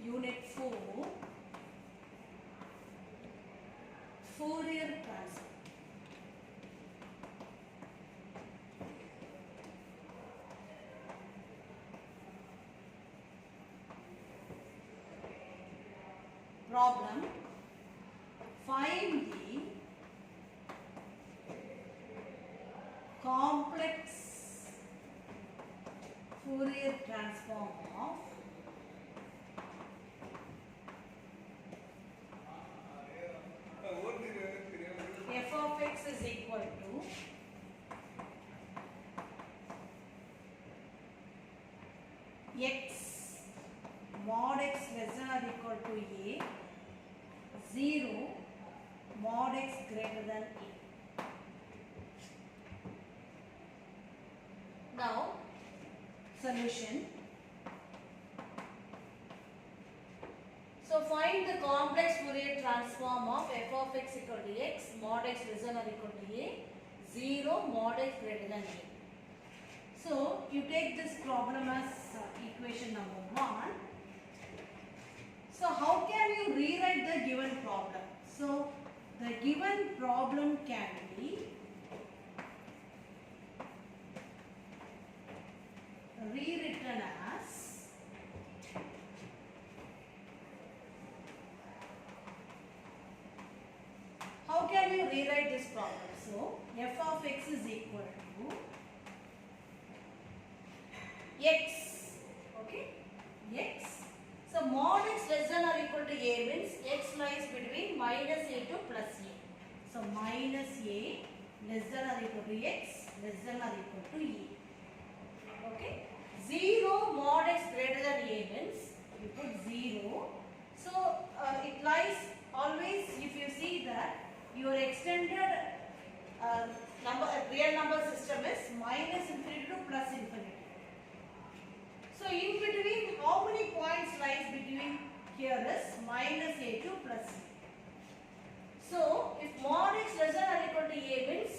Unit 4, Fourier transform. Problem: find the complex Fourier transform of f of x is equal to x mod x less than or equal to a, 0 mod x greater than a. Now, solution. So, find the complex Fourier transform of f of x equal to x, mod x less than or equal to a, 0 mod x greater than a. So, you take this problem as equation number 1. So, how can you rewrite the given problem? So, the given problem can be rewritten as how can you rewrite this problem? So, f of x is equal to x, okay, x. So, mod x less than or equal to a means x lies between minus a to plus a. So, minus a less than or equal to x less than or equal to e. Okay. 0 mod x greater than a means you put 0. So, it lies always, if you see that your extended real number system is minus infinity to plus infinity. So, in between, how many points lies between here is minus a to plus a. So, if mod x less than or equal to a means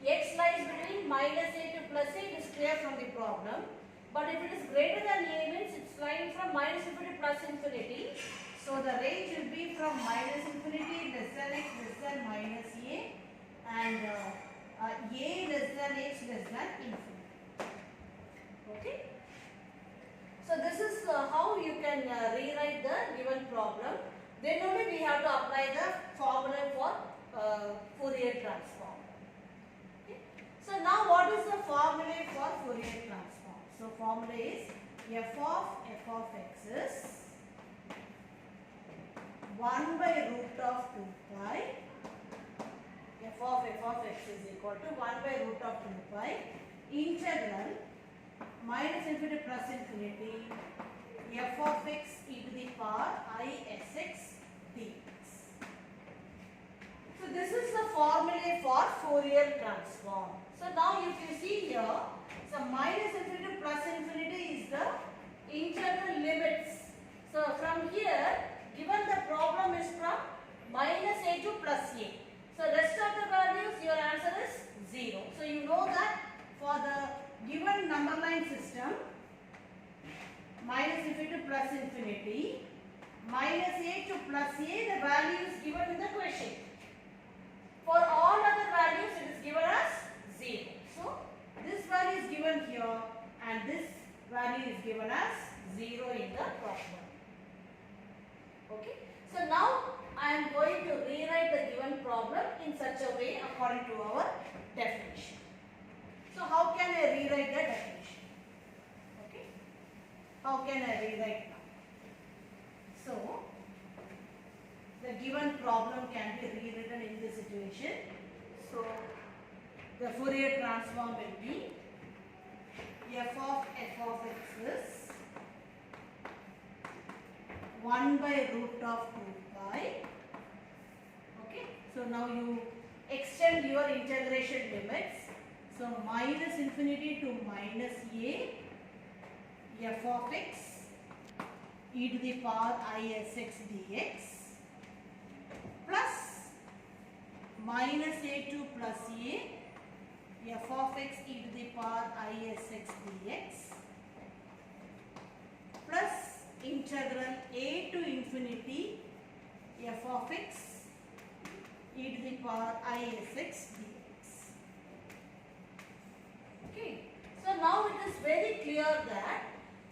x lies between minus a to plus a, it is clear from the problem. But if it is greater than a means it is lying from minus infinity to plus infinity. So, the range will be from minus infinity less than x less than minus a and a less than x less than infinity. Okay. So, this is how you can rewrite the given problem. Then only we have to apply the formula for Fourier transform. Okay. So, now what is the formula for Fourier transform? So, formula is f of x is 1 by root of 2 pi. f of x is equal to 1 by root of 2 pi integral minus infinity plus infinity f of x e to the power I sx dx. So, this is the formula for Fourier transform. So, now if you see here, so minus infinity to plus infinity is the integral limits. So, from here, given the problem is from minus a to plus a. So, rest of the values, your answer is 0. So, you know that for the given number line system, minus infinity to plus infinity, minus a to plus a, the value is given in the question. For all other values, it is given as 0. So, this value is given here and this value is given as 0 in the problem. Okay. So, now I am going to rewrite the given problem in such a way according to our definition. So, how can I rewrite the definition? Okay. How can I rewrite now? So, the given problem can be rewritten in this situation. So, the Fourier transform will be f of x is 1 by root of 2 pi. Okay. So, now you extend your integration limits. So, minus infinity to minus a f of x e to the power I sx dx plus minus a to plus a f of x e to the power I sx dx plus integral a to infinity f of x e to the power isx dx. Okay. So now it is very clear that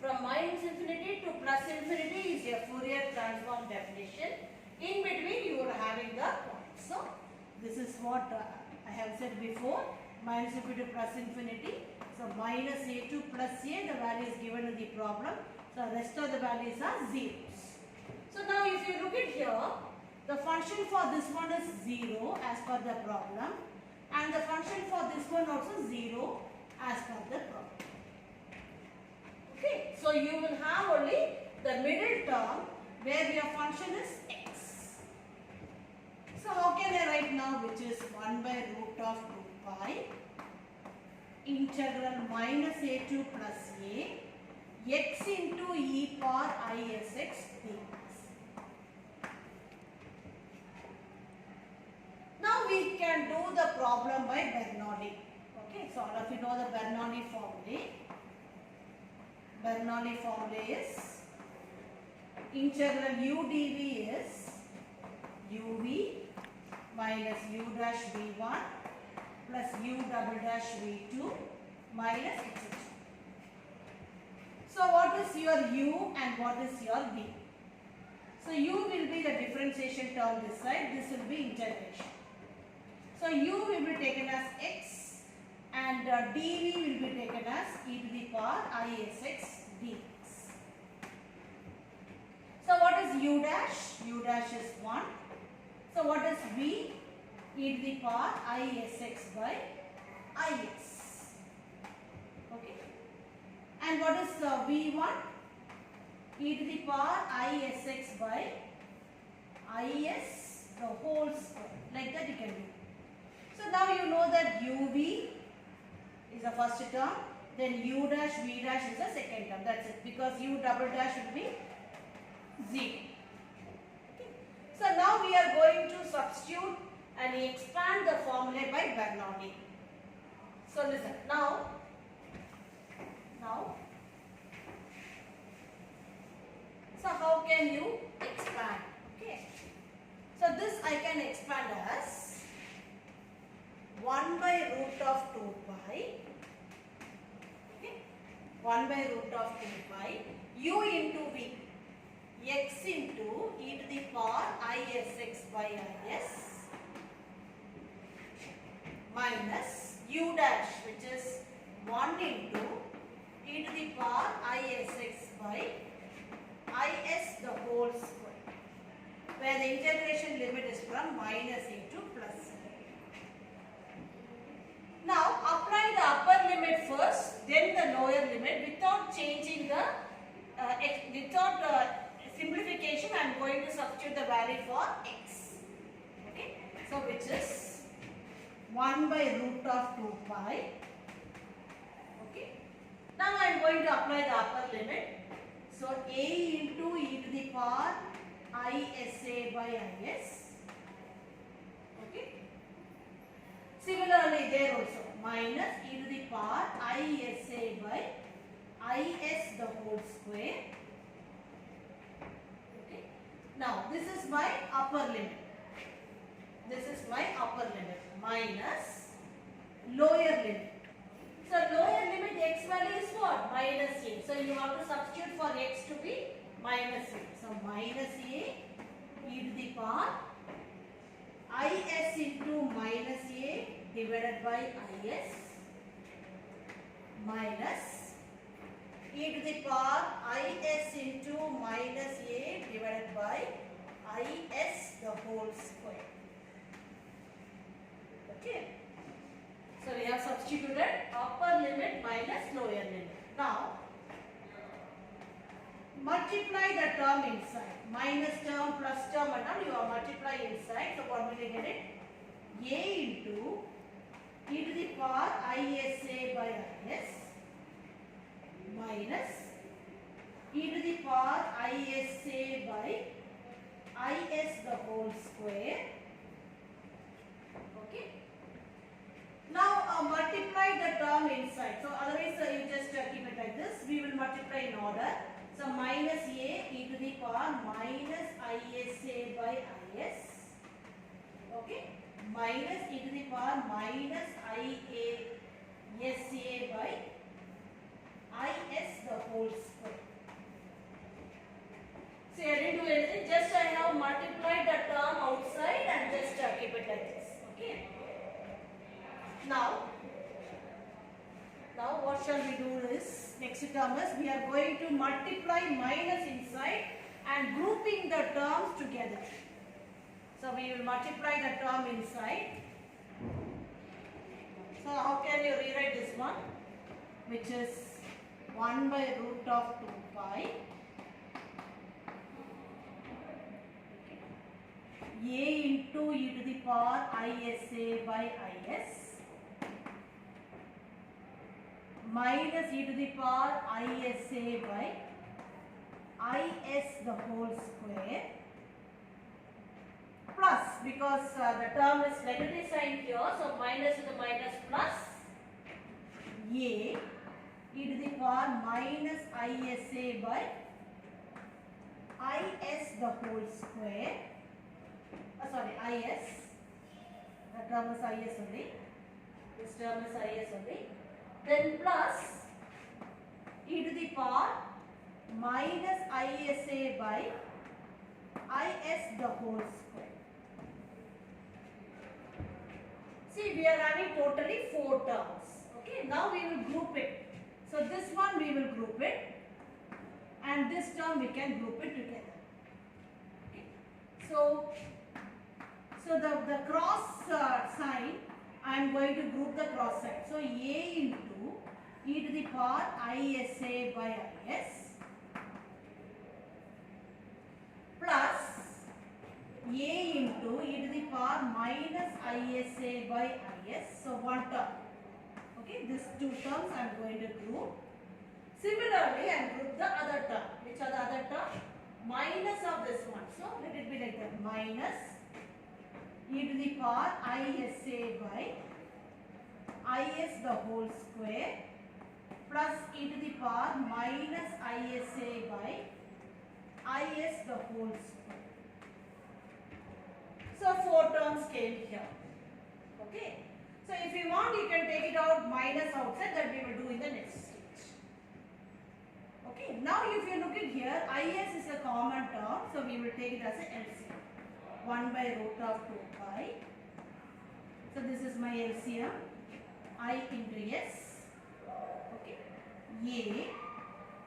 from minus infinity to plus infinity is a Fourier transform definition. In between you are having the points. So this is what I have said before, minus infinity to plus infinity. So minus a to plus a, the value is given in the problem. So rest of the values are zeros. So now if you look at here, the function for this one is 0 as per the problem, and the function for this one also 0 as per the problem. Okay, so you will have only the middle term where your function is x. So how can I write now, which is 1 by root of 2 pi integral minus a to plus a x into e power isx dx. Now we can do the problem by Bernoulli. Okay, so all of you know the Bernoulli formula. Bernoulli formula is integral u dv is uv minus u dash v1 plus u double dash v2 minus etc. So what is your u and what is your v? So u will be the differentiation term this side, this will be integration. So u will be taken as x and dv will be taken as e to the power isx dx. So what is u dash? U dash is 1. So what is v? E to the power isx by is. Okay. And what is v1? E to the power isx by is the whole square. Like that you can do. So now you know that uv is the first term, then u dash v dash is the second term. That's it, because u double dash will be 0. Okay. So now we are going to substitute and expand the formula by Bernoulli. So listen, now so how can you expand? Okay. So this I can expand as 1 by root of 2 pi, okay, 1 by root of 2 pi u into v, x into e to the power isx by is minus u dash, which is 1 into e to the power isx by is the whole square, where the integration limit is from minus a to plus a. Now apply the upper limit first, then the lower limit without changing the simplification. I am going to substitute the value for x. Okay, so which is 1 by root of 2 pi. Okay, now I am going to apply the upper limit. So a into e to the power isa by is. Okay. Similarly there also minus e to the power isa by is the whole square. Okay. Now this is my upper limit. This is my upper limit minus lower limit. So lower limit x value is what? Minus a. So you have to substitute for x to be minus a. So minus a e to the power is into minus a divided by is minus e to the power is into minus a divided by is the whole square. Okay. So we have substituted upper limit minus lower limit. Now multiply the term inside. Minus term, plus term and all you have multiply inside. So what will you get it? A into e to the power isa by is minus e to the power isa by is the whole square. Okay. Now multiply the term inside. So otherwise you just keep it like this. We will multiply in order. So minus a e to minus ISA by IS. Okay, minus e to the power minus IASA by IS the whole square. So I didn't do anything, just I have multiplied the term outside and just keep it like this. Okay. Now what shall we do is, next term is we are going to multiply minus inside and grouping the terms together. So we will multiply the term inside. So how can you rewrite this one? Which is 1 by root of 2 pi a into e to the power ISA by IS minus e to the power ISA by IS the whole square plus, because the term is negative sign here, so minus to the minus plus a e to the power minus ISA by IS the whole square, IS, the term is IS only, this term is IS only, then plus e to the power minus ISA by IS the whole square. See, we are having totally 4 terms. Okay, now we will group it. So this one we will group it, and this term we can group it together. Okay. So the cross sign, I am going to group the cross sign. So a into e to the power ISA by IS plus a into e to the power minus ISA by IS. So one term. Okay, these 2 terms I am going to group. Similarly, I am group the other term. Which are the other term? Minus of this one. So let it be like that. Minus e to the power ISA by IS the whole square plus e to the power minus ISA by IS the whole square. So 4 terms came here. Okay. So if you want, you can take it out minus outside, that we will do in the next stage. Okay. Now if you look at here, IS is a common term, so we will take it as a LCM. 1 by root of 2 pi. So this is my LCM. I into S. Okay. A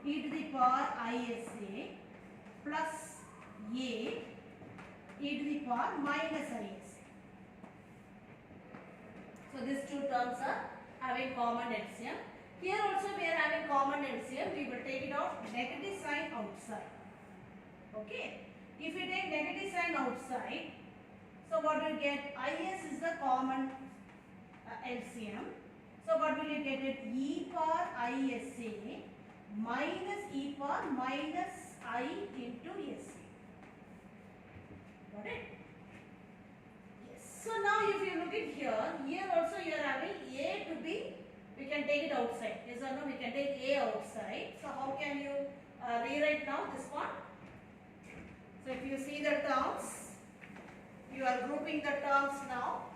e to the power ISA plus a e to the power minus IS. So these 2 terms are having common LCM. Here also we are having common LCM. We will take it out, negative sign outside. Okay. If you take negative sign outside, so what will you get? IS is the common LCM. So what will you get? It e power ISA minus e power minus I into SA. Got it? Yes. So now if you look at here also you are having A to be, we can take it outside. Yes or no? We can take A outside. So how can you rewrite now this one? So if you see the terms, you are grouping the terms now,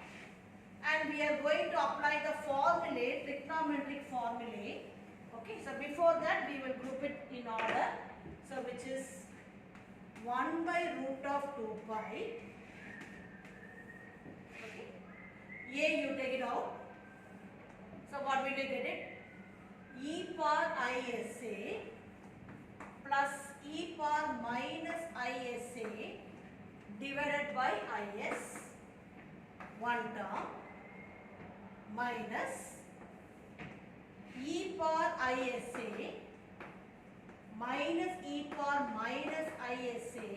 and we are going to apply the formulae, trigonometric formulae. Okay, so before that we will group it in order. So which is 1 by root of 2 pi. Okay. A you take it out. So what will you get it? E power ISA plus e power minus ISA divided by IS, 1 term, minus e power ISA minus e power minus ISA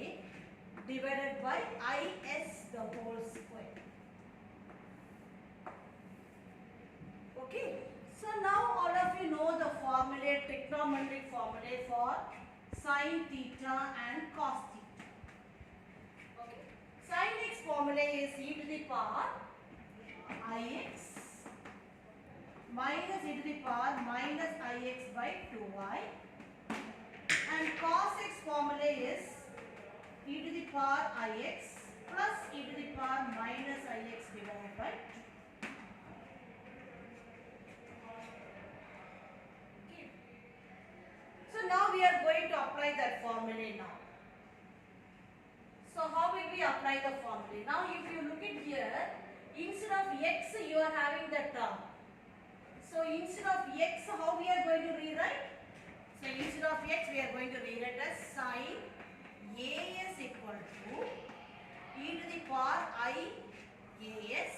divided by IS the whole square. Okay. So now all of you know the formula, trigonometric formula for sin theta and cos theta. Okay. Sin x formula is e to the power Ix minus e to the power minus Ix by 2y, and cos x formula is power ix plus e to the power minus ix divided by 2. Okay. So now we are going to apply that formula now. So how will we apply the formula? Now if you look at here, instead of x you are having the term. So instead of x, how we are going to rewrite? So instead of x we are going to rewrite as sin as equal to e to the power I as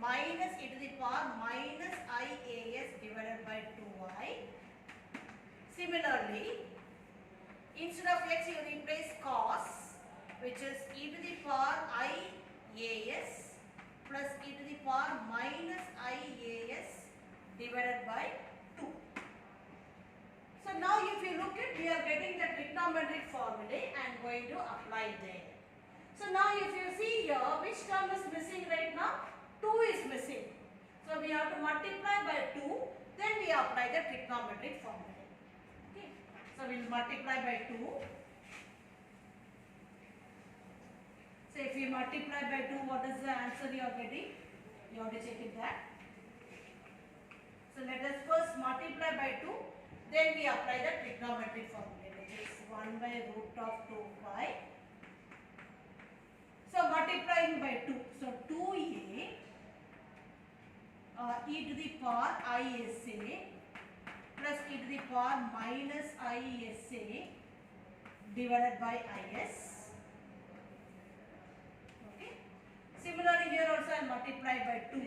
minus e to the power minus I as divided by 2I. Similarly, instead of x you replace cos, which is e to the power I as plus e to the power minus I as divided by 2. So now if you look at, we are getting the trigonometric formula and going to apply there. So now if you see here, which term is missing right now? 2 is missing. So we have to multiply by 2, then we apply the trigonometric formula. Okay. So we will multiply by 2. So if you multiply by 2, what is the answer you are getting? You have to check it that. So let us first multiply by 2, then we apply the trigonometric formula, which is 1 by root of 2 pi. So multiplying by 2, so 2a e to the power isa plus e to the power minus isa divided by is. Okay. Similarly here also I multiply by 2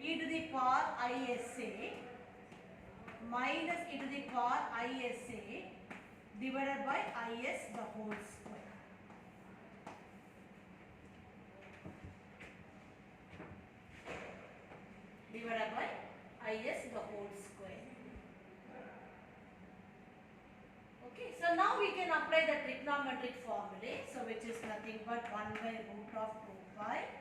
e to the power isa minus e to the power isa divided by is the whole square. Divided by is the whole square. Okay, so now we can apply the trigonometric formula, so which is nothing but 1 by root of 2 pi